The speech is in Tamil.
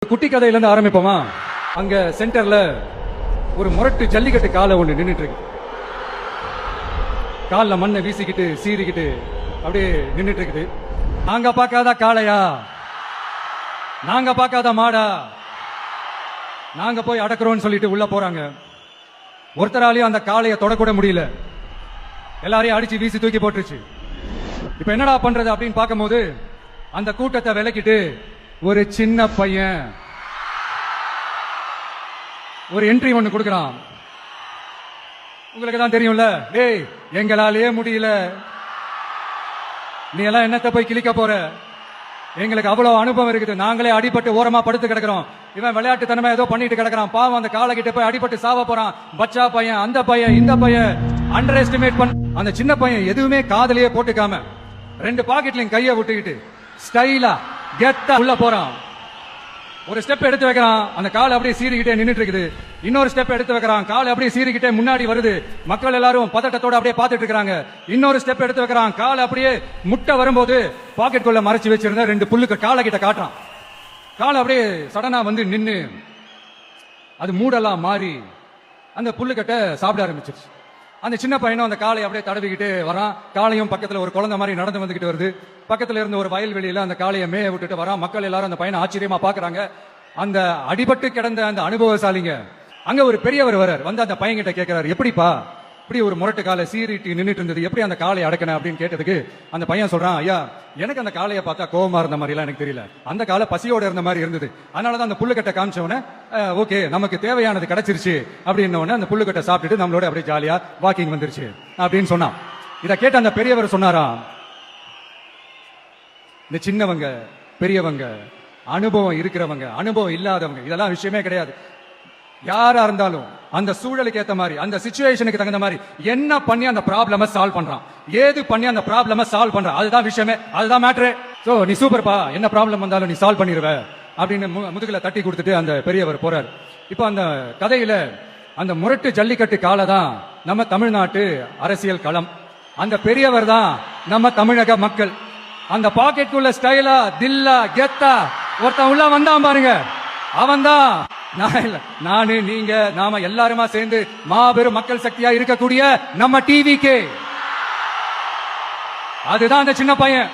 குட்டி கதையில இருந்து ஆரம்பிப்போமா? அங்க சென்டர்ல ஒரு முரட்டு ஜல்லிக்கட்டு காலை ஒண்ணு நின்னுட்டு இருக்கு. கால்ல மண்ணை வீசிக்கிட்டு சீறிக்கிட்டு அப்படியே நின்னுட்டு இருக்குது. நாங்க பார்க்காத காளையா, நாங்க பார்க்காத மாடா, நாங்க போய் அடக்குறோம்னு சொல்லிட்டு உள்ள போறாங்க. ஒருத்தராலையும் அந்த காளையை தொடக்கூட முடியல. எல்லாரையும் அடிச்சு வீசி தூக்கி போட்டுருச்சு. இப்ப என்னடா பண்றது அப்படின்னு பார்க்கும்போது அந்த கூட்டத்தை விலக்கிட்டு ஒரு சின்ன பையன் ஒரு என்ட்ரி ஒண்ணு கொடுக்கறான். உங்களுக்கு தான் தெரியும்ல, டேய் எங்களாலேயே முடியல, நீ எல்லாம் என்னத்தை போய் கிழிக்க போற, எங்களுக்கு அவ்வளவு அனுபவம் இருக்குது, நாங்களே அடிபட்டு ஓரமா படுத்து கிடக்கிறோம், இவன் விளையாட்டு தனமா ஏதோ பண்ணிட்டு கிடக்கிறான், பாவம் அந்த காலை கிட்ட போய் அடிபட்டு சாவ போறான், பச்சா பையன், அந்த பையன், இந்த பையன், அண்டர் எஸ்டிமேட் பண்ண. அந்த சின்ன பையன் எதுவுமே காதலியே போட்டுக்காம ரெண்டு பாக்கெட்லயும் கைய விட்டுக்கிட்டு ஸ்டைலா கெத்தா உள்ள போறான். ஒரு ஸ்டெப் எடுத்து வைக்கிறான், அந்த கால் அப்படியே சீறிக்கிட்டே நின்னுட்டு இருக்குது. இன்னொரு ஸ்டெப் எடுத்து வைக்கிறான், கால் அப்படியே சீறிக்கிட்டே முன்னாடி வருது. மக்கள் எல்லாரும் பதட்டத்தோட அப்படியே பார்த்துட்டு இருக்காங்க. இன்னொரு ஸ்டெப் எடுத்து வைக்கிறான், கால் அப்படியே முட்டை வரும்போது பாக்கெட்டுக்குள்ள மறைச்சு வச்சிருந்த ரெண்டு புல்லுக்கு காலை கிட்ட காட்டுறான். கால் அப்படியே சடனா வந்து நின்னு அது மூடெல்லாம் மாறி அந்த புல்லுக்கட்டை சாப்பிட ஆரம்பிச்சிருச்சு. அந்த சின்ன பையனும் அந்த காலை அப்படியே தடவிக்கிட்டு வரான். காலையும் பக்கத்துல ஒரு குழந்தை மாதிரி நடந்து வந்துகிட்டு வருது. பக்கத்துல இருந்து ஒரு வயல்வெளியில அந்த காளையை மேய விட்டுட்டு வரான். மக்கள் எல்லாரும் அந்த பையனை ஆச்சரியமா பாக்குறாங்க. அந்த அடிபட்டு கிடந்த அந்த அனுபவசாலிங்க அங்க ஒரு பெரியவர் வரார். வந்து அந்த பையன் கிட்ட கேட்கிறாரு, எப்படிப்பா இப்படி ஒரு முரட்டு காலை சீறிட்டு நின்னுட்டு இருந்தது, எப்படி அந்த காளையை அடக்கணும் அப்படின்னு கேட்டதுக்கு அந்த பையன் சொல்றான், ஐயா எனக்கு அந்த காளையை பார்த்தா கோவமா இருந்த மாதிரி எல்லாம் எனக்கு தெரியல, அந்த காலை பசியோட இருந்த மாதிரி இருந்தது, அதனாலதான் அந்த புல்லுக்கட்டை காமிச்சவன ஓகே நமக்கு தேவையானது கிடைச்சிருச்சு அப்படின்னு அந்த புல்லுக்கட்டை சாப்பிட்டுட்டு நம்மளோட அப்படியே ஜாலியா வாக்கிங் வந்துருச்சு அப்படின்னு சொன்னான். இதை கேட்ட அந்த பெரியவர் சொன்னாரா, இந்த சின்னவங்க பெரியவங்க அனுபவம் இருக்கிறவங்க அனுபவம் இல்லாதவங்க இதெல்லாம் விஷயமே கிடையாது. யாரா இருந்தாலும் அந்த சூழலுக்கு ஏத்த மாதிரி அந்த சிச்சுவேஷனுக்கு தகுந்த மாதிரி என்ன பண்ணி அந்த ப்ராப்ளம சால்வ் பண்றான், ஏது பண்ணி அந்த ப்ராப்ளம சால்வ் பண்றான், அதுதான் விஷயமே, அதுதான் மேட்ரு. சோ நீ சூப்பர்ப்பா, என்ன ப்ராப்ளம் வந்தாலும் நீ சால்வ் பண்ணிடுவ அப்படின்னு முதுகுல தட்டி கொடுத்துட்டு அந்த பெரியவர் போறார். இப்போ அந்த கதையில அந்த முரட்டு ஜல்லிக்கட்டு காலை தான் நம்ம தமிழ்நாட்டு அரசியல் களம், அந்த பெரியவர் தான் நம்ம தமிழக மக்கள். அந்த பாக்கெட்டுக்குள்ள ஸ்டைலா தில்லா கெத்தா ஒருத்தன் உள்ள வந்தான் பாருங்க, அவன் தான் நான் இல்ல, நானு நீங்க நாம எல்லாருமா சேர்ந்து மாபெரும் மக்கள் சக்தியா இருக்கக்கூடிய நம்ம டிவிக்கு. அதுதான் அந்த சின்ன பையன்.